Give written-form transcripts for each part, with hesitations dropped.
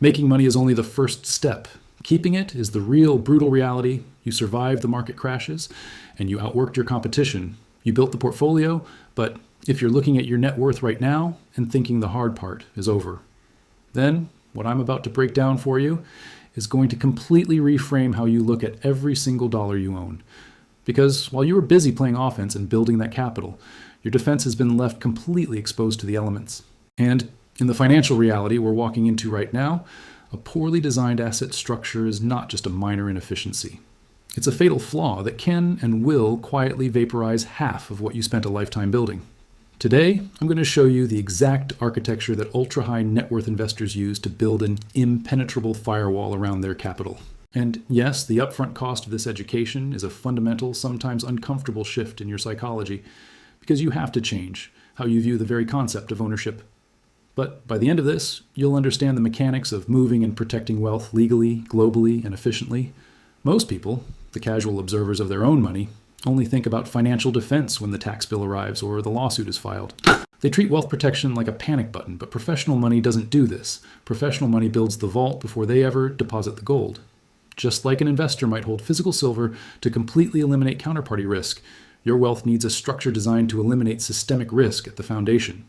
Making money is only the first step. Keeping it is the real brutal reality. You survived the market crashes, and you outworked your competition. You built the portfolio, but if you're looking at your net worth right now and thinking the hard part is over, then what I'm about to break down for you is going to completely reframe how you look at every single dollar you own. Because while you were busy playing offense and building that capital, your defense has been left completely exposed to the elements. And in the financial reality we're walking into right now, a poorly designed asset structure is not just a minor inefficiency. It's a fatal flaw that can and will quietly vaporize half of what you spent a lifetime building. Today, I'm going to show you the exact architecture that ultra-high net worth investors use to build an impenetrable firewall around their capital. And yes, the upfront cost of this education is a fundamental, sometimes uncomfortable shift in your psychology, because you have to change how you view the very concept of ownership. But by the end of this, you'll understand the mechanics of moving and protecting wealth legally, globally, and efficiently. Most people, the casual observers of their own money, only think about financial defense when the tax bill arrives or the lawsuit is filed. They treat wealth protection like a panic button, but professional money doesn't do this. Professional money builds the vault before they ever deposit the gold. Just like an investor might hold physical silver to completely eliminate counterparty risk, your wealth needs a structure designed to eliminate systemic risk at the foundation.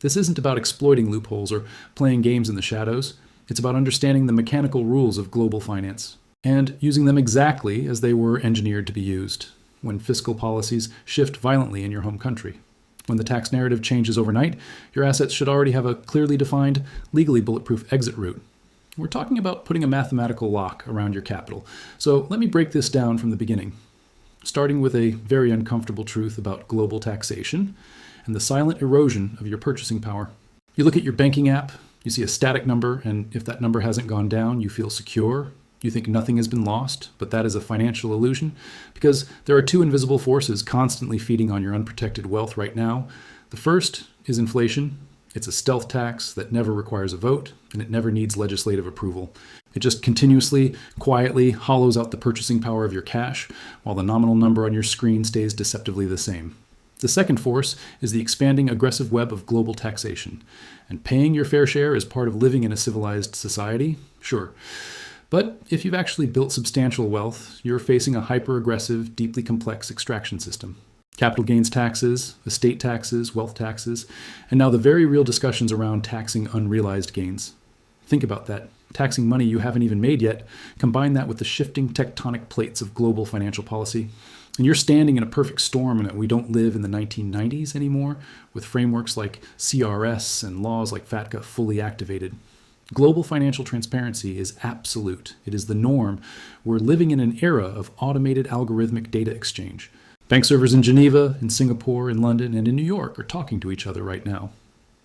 This isn't about exploiting loopholes or playing games in the shadows. It's about understanding the mechanical rules of global finance and using them exactly as they were engineered to be used when fiscal policies shift violently in your home country. When the tax narrative changes overnight, your assets should already have a clearly defined, legally bulletproof exit route. We're talking about putting a mathematical lock around your capital. So let me break this down from the beginning, starting with a very uncomfortable truth about global taxation and the silent erosion of your purchasing power. You look at your banking app, you see a static number, and if that number hasn't gone down, you feel secure. You think nothing has been lost, but that is a financial illusion because there are two invisible forces constantly feeding on your unprotected wealth right now. The first is inflation. It's a stealth tax that never requires a vote, and it never needs legislative approval. It just continuously, quietly hollows out the purchasing power of your cash, while the nominal number on your screen stays deceptively the same. The second force is the expanding aggressive web of global taxation. And paying your fair share is part of living in a civilized society? Sure. But if you've actually built substantial wealth, you're facing a hyper-aggressive, deeply complex extraction system. Capital gains taxes, estate taxes, wealth taxes, and now the very real discussions around taxing unrealized gains. Think about that. Taxing money you haven't even made yet. Combine that with the shifting tectonic plates of global financial policy. And you're standing in a perfect storm in that we don't live in the 1990s anymore, with frameworks like CRS and laws like FATCA fully activated. Global financial transparency is absolute. It is the norm. We're living in an era of automated algorithmic data exchange. Bank servers in Geneva, in Singapore, in London, and in New York are talking to each other right now.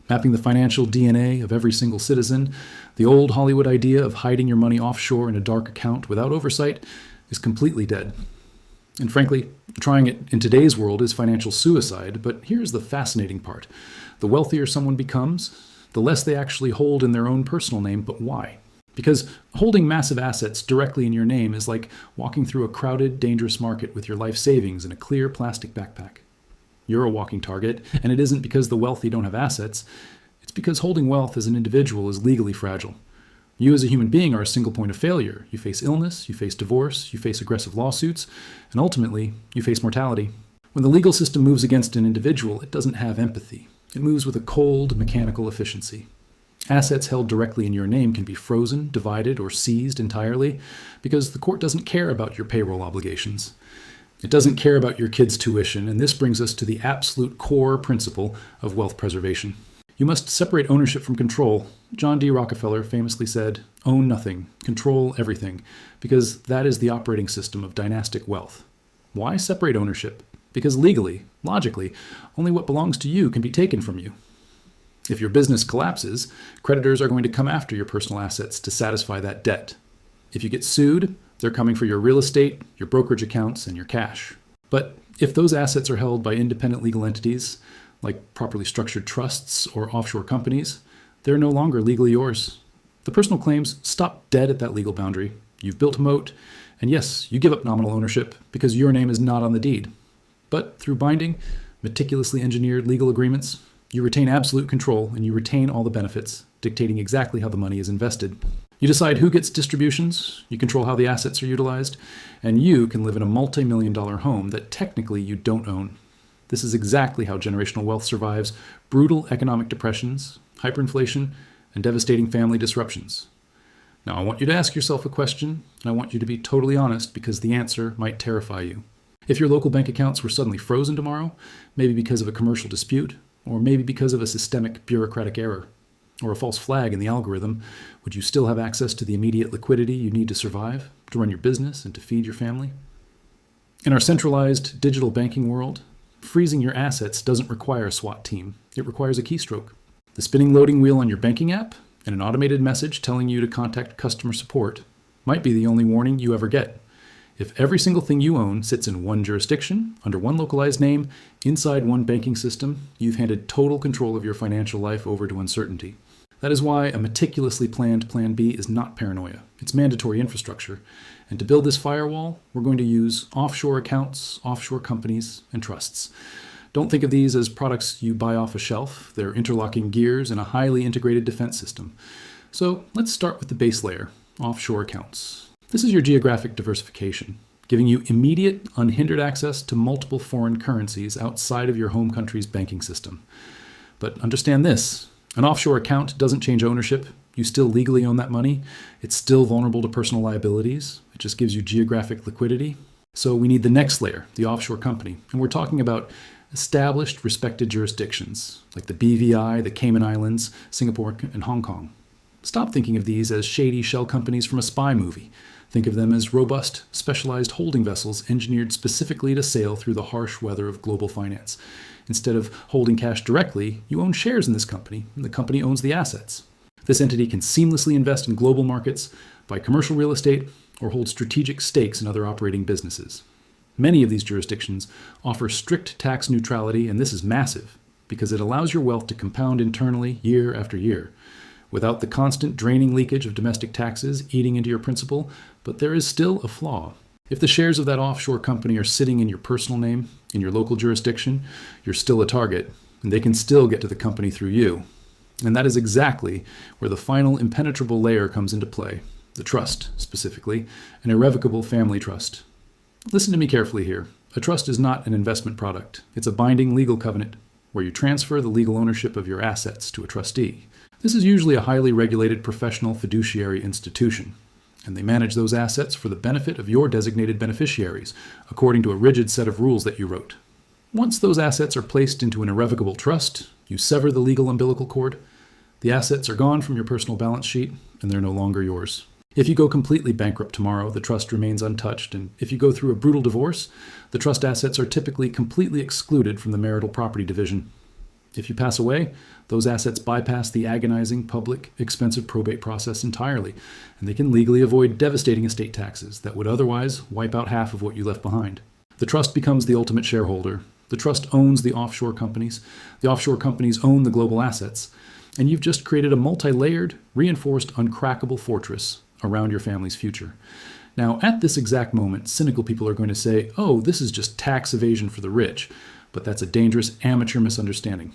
Mapping the financial DNA of every single citizen, the old Hollywood idea of hiding your money offshore in a dark account without oversight is completely dead. And frankly, trying it in today's world is financial suicide, but here's the fascinating part. The wealthier someone becomes, the less they actually hold in their own personal name, but why? Because holding massive assets directly in your name is like walking through a crowded, dangerous market with your life savings in a clear plastic backpack. You're a walking target, and it isn't because the wealthy don't have assets. It's because holding wealth as an individual is legally fragile. You as a human being are a single point of failure. You face illness, you face divorce, you face aggressive lawsuits, and ultimately, you face mortality. When the legal system moves against an individual, it doesn't have empathy. It moves with a cold, mechanical efficiency. Assets held directly in your name can be frozen, divided, or seized entirely because the court doesn't care about your payroll obligations. It doesn't care about your kids' tuition, and this brings us to the absolute core principle of wealth preservation. You must separate ownership from control. John D. Rockefeller famously said, "Own nothing, control everything," because that is the operating system of dynastic wealth. Why separate ownership? Because legally, logically, only what belongs to you can be taken from you. If your business collapses, creditors are going to come after your personal assets to satisfy that debt. If you get sued, they're coming for your real estate, your brokerage accounts, and your cash. But if those assets are held by independent legal entities, like properly structured trusts or offshore companies, they're no longer legally yours. The personal claims stop dead at that legal boundary. You've built a moat, and yes, you give up nominal ownership because your name is not on the deed. But through binding, meticulously engineered legal agreements, You retain absolute control, and you retain all the benefits, dictating exactly how the money is invested. You decide who gets distributions, you control how the assets are utilized, and you can live in a multi-million-dollar home that technically you don't own. This is exactly how generational wealth survives brutal economic depressions, hyperinflation, and devastating family disruptions. Now, I want you to ask yourself a question, and I want you to be totally honest because the answer might terrify you. If your local bank accounts were suddenly frozen tomorrow, maybe because of a commercial dispute, or maybe because of a systemic bureaucratic error, or a false flag in the algorithm, would you still have access to the immediate liquidity you need to survive, to run your business, and to feed your family? In our centralized digital banking world, freezing your assets doesn't require a SWAT team. It requires a keystroke. The spinning loading wheel on your banking app and an automated message telling you to contact customer support might be the only warning you ever get. If every single thing you own sits in one jurisdiction, under one localized name, inside one banking system, you've handed total control of your financial life over to uncertainty. That is why a meticulously planned Plan B is not paranoia. It's mandatory infrastructure. And to build this firewall, we're going to use offshore accounts, offshore companies, and trusts. Don't think of these as products you buy off a shelf. They're interlocking gears in a highly integrated defense system. So let's start with the base layer, offshore accounts. This is your geographic diversification, giving you immediate, unhindered access to multiple foreign currencies outside of your home country's banking system. But understand this, an offshore account doesn't change ownership. You still legally own that money. It's still vulnerable to personal liabilities. It just gives you geographic liquidity. So we need the next layer, the offshore company. And we're talking about established, respected jurisdictions, like the BVI, the Cayman Islands, Singapore, and Hong Kong. Stop thinking of these as shady shell companies from a spy movie. Think of them as robust, specialized holding vessels engineered specifically to sail through the harsh weather of global finance. Instead of holding cash directly, you own shares in this company, and the company owns the assets. This entity can seamlessly invest in global markets, buy commercial real estate, or hold strategic stakes in other operating businesses. Many of these jurisdictions offer strict tax neutrality, and this is massive because it allows your wealth to compound internally year after year, without the constant draining leakage of domestic taxes eating into your principal. But there is still a flaw. If the shares of that offshore company are sitting in your personal name, in your local jurisdiction, you're still a target, and they can still get to the company through you. And that is exactly where the final impenetrable layer comes into play, the trust, specifically, an irrevocable family trust. Listen to me carefully here. A trust is not an investment product. It's a binding legal covenant where you transfer the legal ownership of your assets to a trustee. This is usually a highly regulated professional fiduciary institution, and they manage those assets for the benefit of your designated beneficiaries, according to a rigid set of rules that you wrote. Once those assets are placed into an irrevocable trust, you sever the legal umbilical cord. The assets are gone from your personal balance sheet, and they're no longer yours. If you go completely bankrupt tomorrow, the trust remains untouched, and if you go through a brutal divorce, the trust assets are typically completely excluded from the marital property division. If you pass away, those assets bypass the agonizing, public, expensive probate process entirely, and they can legally avoid devastating estate taxes that would otherwise wipe out half of what you left behind. The trust becomes the ultimate shareholder. The trust owns the offshore companies. The offshore companies own the global assets. And you've just created a multi-layered, reinforced, uncrackable fortress around your family's future. Now, at this exact moment, cynical people are going to say, oh, this is just tax evasion for the rich. But that's a dangerous amateur misunderstanding.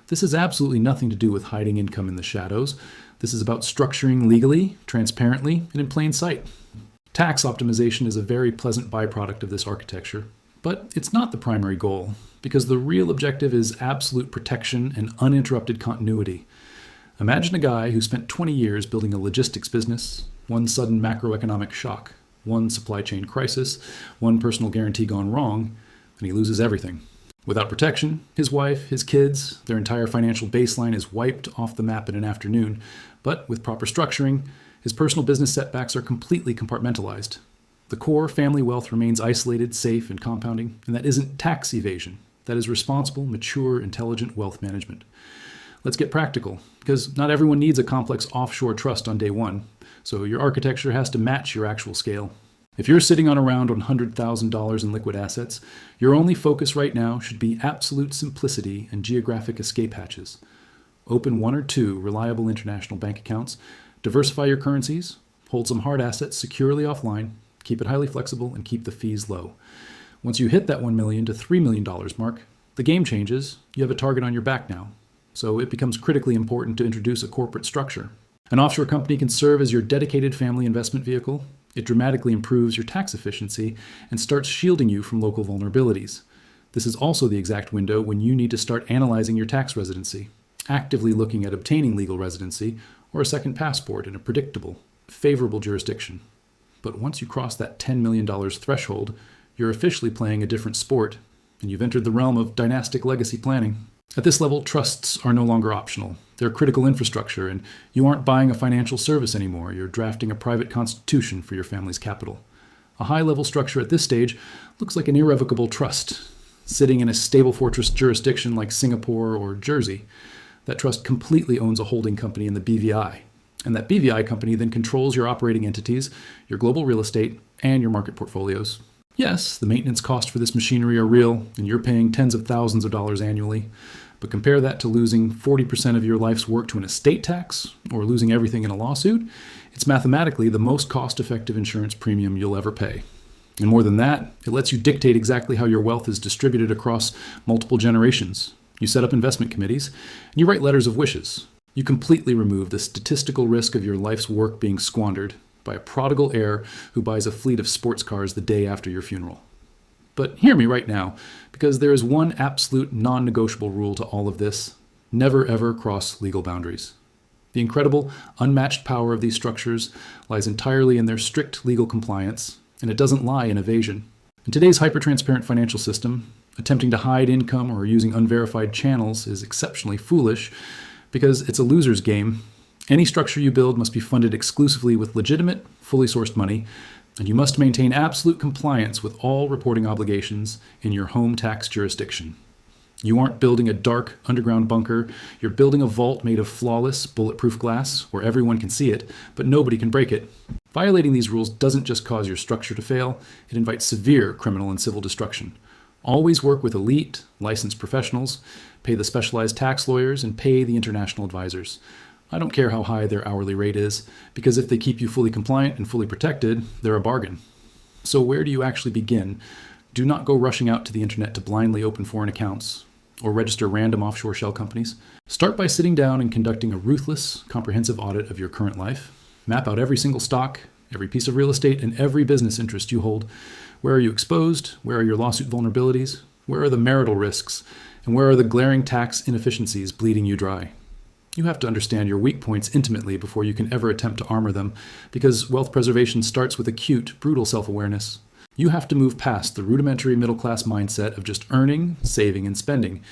This has absolutely nothing to do with hiding income in the shadows. This is about structuring legally, transparently, and in plain sight. Tax optimization is a very pleasant byproduct of this architecture, but it's not the primary goal, because the real objective is absolute protection and uninterrupted continuity. Imagine a guy who spent 20 years building a logistics business, one sudden macroeconomic shock, one supply chain crisis, one personal guarantee gone wrong, and he loses everything. Without protection, his wife, his kids, their entire financial baseline is wiped off the map in an afternoon. But with proper structuring, his personal business setbacks are completely compartmentalized. The core family wealth remains isolated, safe, and compounding, and that isn't tax evasion. That is responsible, mature, intelligent wealth management. Let's get practical, because not everyone needs a complex offshore trust on day one, so your architecture has to match your actual scale. If you're sitting on around $100,000 in liquid assets, your only focus right now should be absolute simplicity and geographic escape hatches. Open one or two reliable international bank accounts, diversify your currencies, hold some hard assets securely offline, keep it highly flexible, and keep the fees low. Once you hit that $1 million to $3 million mark, the game changes. You have a target on your back now. so it becomes critically important to introduce a corporate structure. An offshore company can serve as your dedicated family investment vehicle. It dramatically improves your tax efficiency and starts shielding you from local vulnerabilities. This is also the exact window when you need to start analyzing your tax residency, actively looking at obtaining legal residency or a second passport in a predictable, favorable jurisdiction. But once you cross that $10 million threshold, you're officially playing a different sport, and you've entered the realm of dynastic legacy planning. At this level, trusts are no longer optional. They're critical infrastructure, and you aren't buying a financial service anymore. You're drafting a private constitution for your family's capital. A high-level structure at this stage looks like an irrevocable trust, sitting in a stable fortress jurisdiction like Singapore or Jersey. That trust completely owns a holding company in the BVI, and that BVI company then controls your operating entities, your global real estate, and your market portfolios. Yes, the maintenance costs for this machinery are real, and you're paying tens of thousands of dollars annually, but compare that to losing 40% of your life's work to an estate tax, or losing everything in a lawsuit. It's mathematically the most cost-effective insurance premium you'll ever pay. And more than that, it lets you dictate exactly how your wealth is distributed across multiple generations. You set up investment committees, and you write letters of wishes. You completely remove the statistical risk of your life's work being squandered by a prodigal heir who buys a fleet of sports cars the day after your funeral. But hear me right now, because there is one absolute non-negotiable rule to all of this: never ever cross legal boundaries. The incredible, unmatched power of these structures lies entirely in their strict legal compliance, and it doesn't lie in evasion. In today's hyper-transparent financial system, attempting to hide income or using unverified channels is exceptionally foolish because it's a loser's game. Any structure you build must be funded exclusively with legitimate, fully sourced money, and you must maintain absolute compliance with all reporting obligations in your home tax jurisdiction. You aren't building a dark, underground bunker. You're building a vault made of flawless, bulletproof glass where everyone can see it, but nobody can break it. Violating these rules doesn't just cause your structure to fail, it invites severe criminal and civil destruction. Always work with elite, licensed professionals, pay the specialized tax lawyers, and pay the international advisors. I don't care how high their hourly rate is, because if they keep you fully compliant and fully protected, they're a bargain. So where do you actually begin? Do not go rushing out to the internet to blindly open foreign accounts or register random offshore shell companies. Start by sitting down and conducting a ruthless, comprehensive audit of your current life. Map out every single stock, every piece of real estate, and every business interest you hold. Where are you exposed? Where are your lawsuit vulnerabilities? Where are the marital risks? And where are the glaring tax inefficiencies bleeding you dry? You have to understand your weak points intimately before you can ever attempt to armor them, because wealth preservation starts with acute, brutal self-awareness. You have to move past the rudimentary middle-class mindset of just earning, saving, and spending,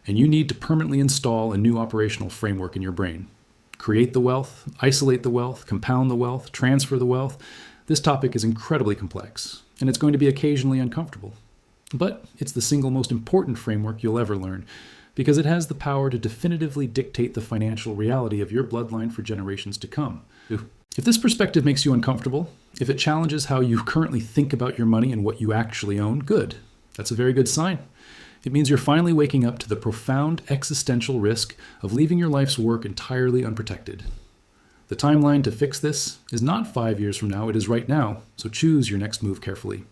and you need to permanently install a new operational framework in your brain. Create the wealth, isolate the wealth, compound the wealth, transfer the wealth. This topic is incredibly complex, and it's going to be occasionally uncomfortable. But it's the single most important framework you'll ever learn, because it has the power to definitively dictate the financial reality of your bloodline for generations to come. If this perspective makes you uncomfortable, if it challenges how you currently think about your money and what you actually own, good. That's a very good sign. It means you're finally waking up to the profound existential risk of leaving your life's work entirely unprotected. The timeline to fix this is not 5 years from now, it is right now, so choose your next move carefully.